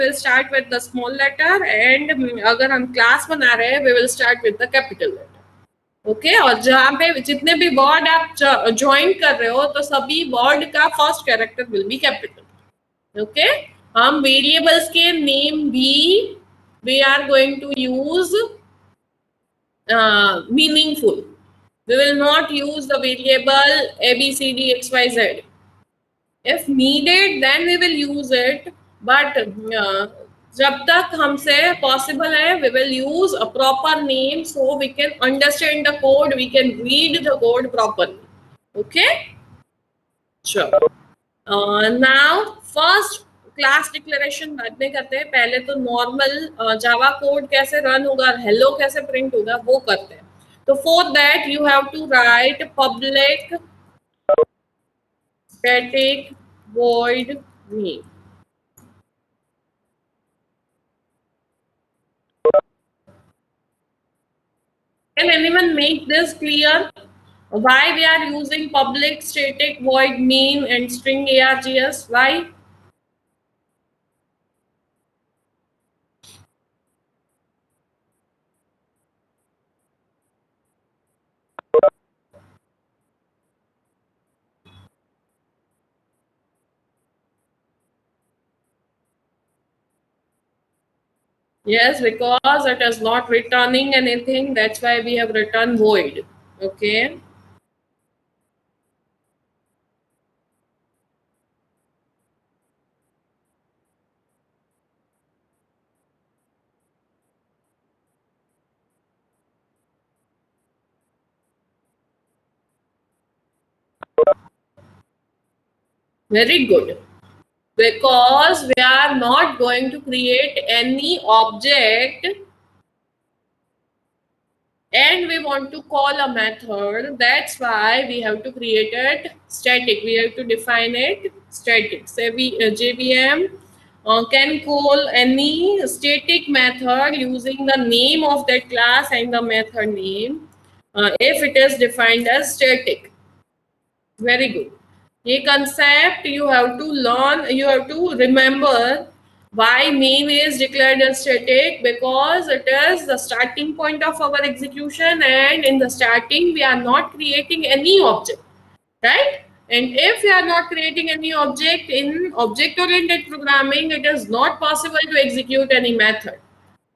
will start with the small letter, and अगर हम class बना रहे हैं we will start with the capital letter. Okay और जहाँ पे जितने भी वर्ड आप ज्वाइन कर रहे हो तो सभी वर्ड का first character will be capital. Okay हम वेरिएबल्स के नेम भी we are going to use meaningful. We will not use the variable A, B, C, D, X, Y, Z. If needed, then we will use it. But जब तक हमसे possible है, we will use a proper name so we can understand the code, we can read the code properly. Okay? Sure. Now, first class declaration बाद में करते हैं. पहले तो नॉर्मल जावा कोड कैसे रन होगा, हेलो कैसे प्रिंट होगा वो करते हैं. तो for that you have to write public static void name. Can anyone make this clear? Why we are using public static void name and string args? Why? Yes, because it is not returning anything. That's why we have returned void. Okay. Very good. Because we are not going to create any object and we want to call a method, that's why we have to create it static. We have to define it static. Say JVM can call any static method using the name of that class and the method name if it is defined as static. Very good. ये concept you have to learn, you have to remember why name is declared as static, because it is the starting point of our execution, and in the starting we are not creating any object, right? And if we are not creating any object in object oriented programming, it is not possible to execute any method.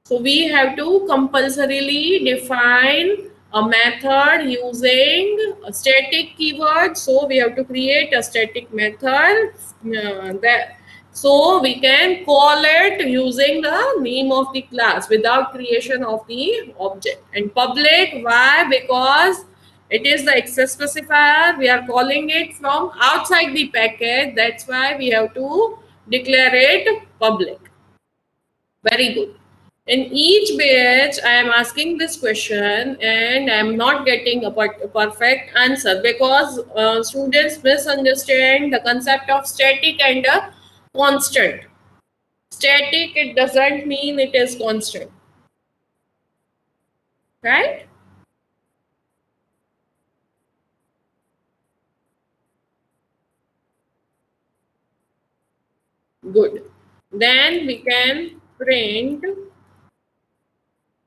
So we have to compulsorily define a method using a static keyword. So we have to create a static method so we can call it using the name of the class without creation of the object. And public, why? Because it is the access specifier. We are calling it from outside the package. That's why we have to declare it public. Very good. In each batch, I am asking this question and I am not getting a perfect answer because students misunderstand the concept of static and a constant. Static, it doesn't mean it is constant, right? Good. Then we can print.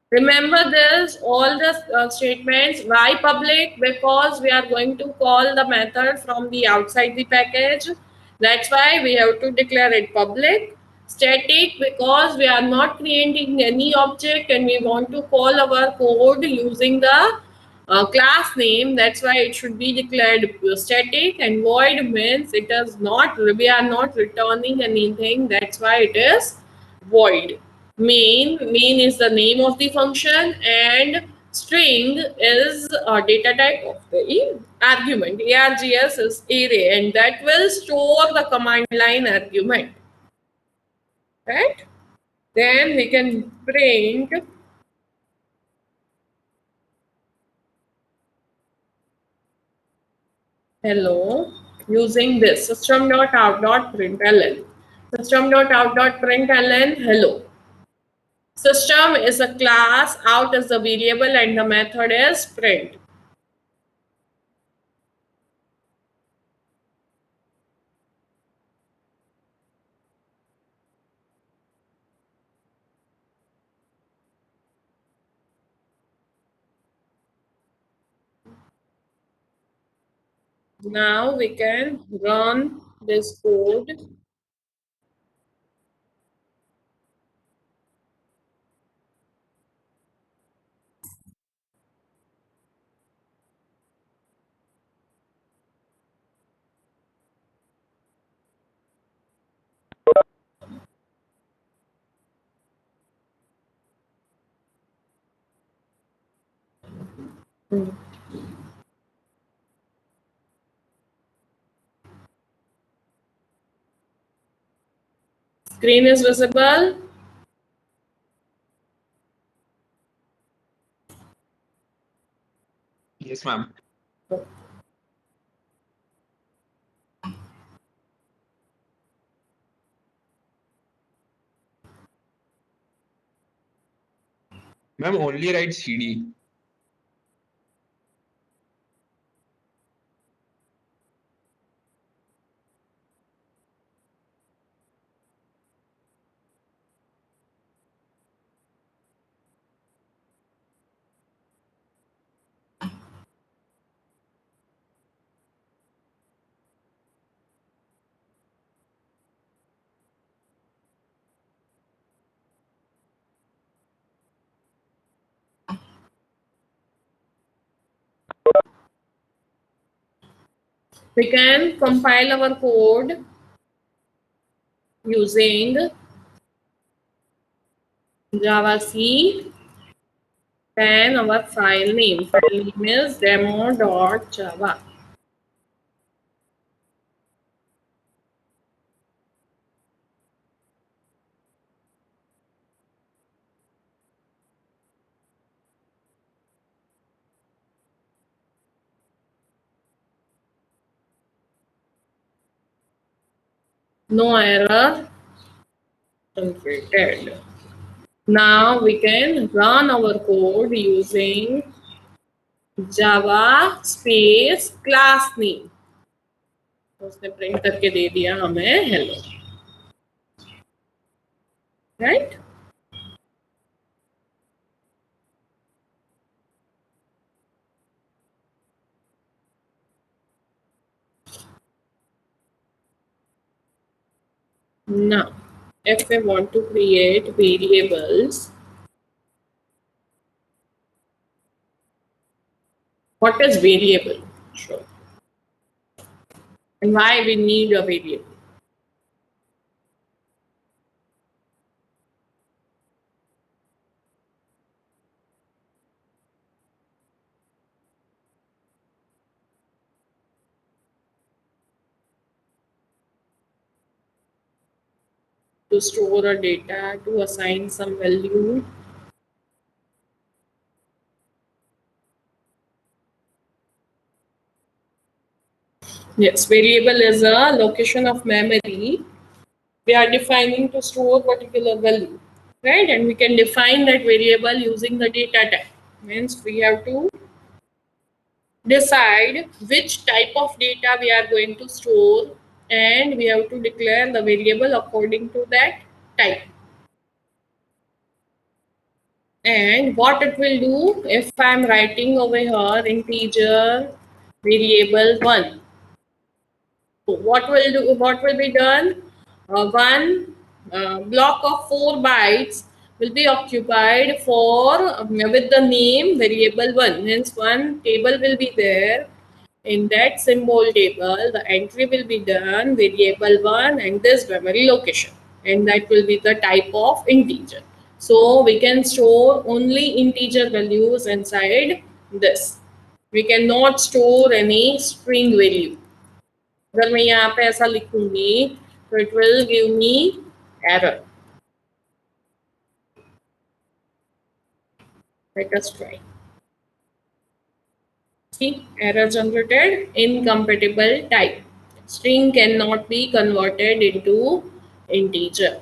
Remember this, all the statements. Why public? Because we are going to call the method from the outside the package. That's why we have to declare it public. Static, because we are not creating any object and we want to call our code using the class name. That's why it should be declared static. And void means it is not, we are not returning anything. That's why it is void. Main is the name of the function, and string is a data type of the argument. Args is array, and that will store the command line argument, right? Then we can print hello using this system.out.println. System.out.println hello. System is a class, out is the variable, and the method is print. Now we can run this code. Screen is visible. Yes, ma'am. Ma'am, only write CD. We can compile our code using Java C. Then our file name. File name is demo.java. No error completed. Now we can run our code using Java space class name. तो उसने print करके दे दिया हमें hello, right. Now, if we want to create variables, what is variable? Sure. And why we need a variable? To store a data, to assign some value. Yes, variable is a location of memory we are defining to store particular value, right? And we can define that variable using the data type. Means we have to decide which type of data we are going to store, and we have to declare the variable according to that type. And what it will do, if I am writing over here integer variable 1, so what will be done? One block of 4 bytes will be occupied for with the name variable 1. Hence, one table will be there. In that symbol table, the entry will be done variable 1 and this memory location, and that will be the type of integer. So we can store only integer values inside this. We cannot store any string value. अगर मैं यहाँ पे ऐसा लिखूंगी तो it will give me error. Let us try. See, error generated, incompatible type. String cannot be converted into integer.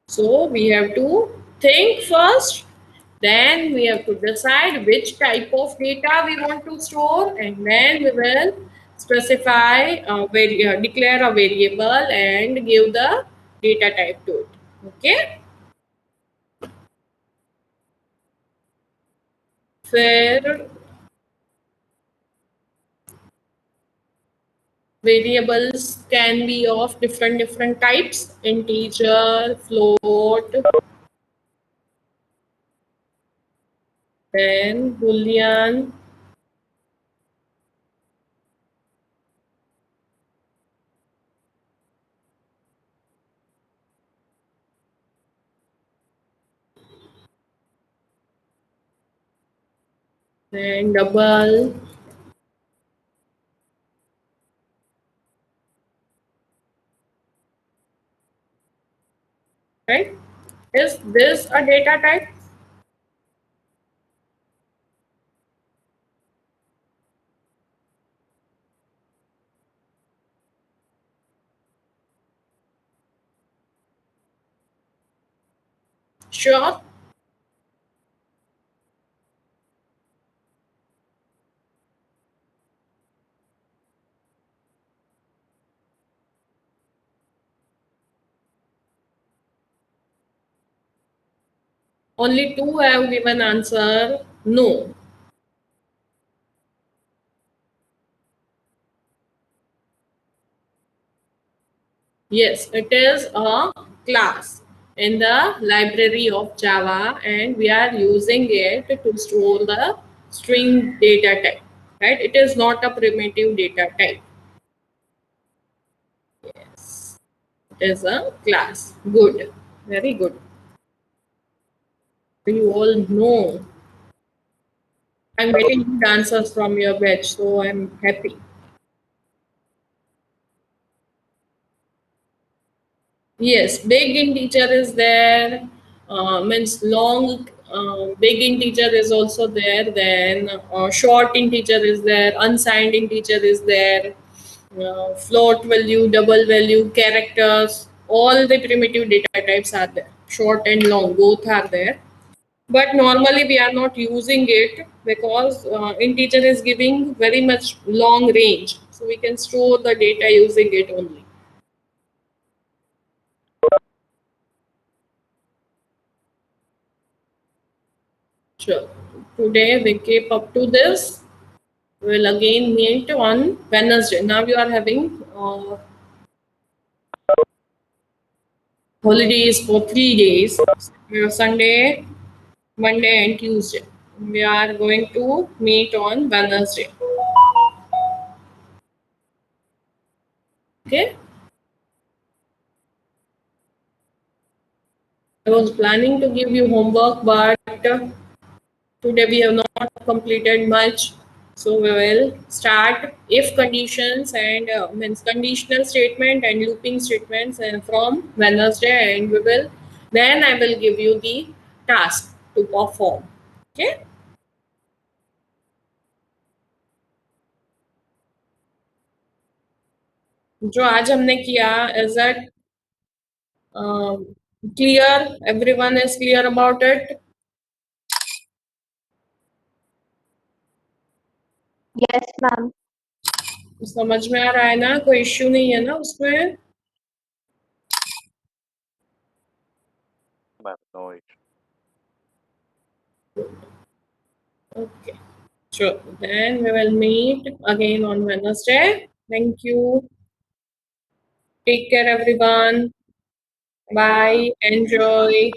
So we have to think first, then we have to decide which type of data we want to store, and then we will specify, declare a variable and give the data type to it. Okay. फिर Variables can be of different types: integer, float, then boolean, then double, right? Is this a data type? Sure. Only two have given answer no. Yes, it is a class in the library of Java, and we are using it to store the string data type. Right? It is not a primitive data type. Yes, it is a class. Good. Very good. You all know. I'm getting good answers from your batch, so I'm happy. Yes, big integer is there. Means long, big integer is also there. Then short integer is there. Unsigned integer is there. Float value, double value, characters. All the primitive data types are there. Short and long, both are there. But normally we are not using it because integer is giving very much long range. So we can store the data using it only. Sure. Today we keep up to this. We'll again meet on Wednesday. Now you are having holidays for 3 days. Sunday, Monday, and Tuesday. We are going to meet on Wednesday. Okay. I was planning to give you homework, but today we have not completed much. So we will start if conditions and means conditional statement and looping statements and from Wednesday, and we will then I will give you the task to perform. Okay. जो आज हमने किया is it clear? Everyone is clear about it? Yes, ma'am. समझ में आ रहा है ना? कोई इश्यू नहीं है ना उसमें? Ma'am, no issue. Okay. Sure. Then we will meet again on Wednesday. Thank you. Take care, everyone. Bye. Enjoy.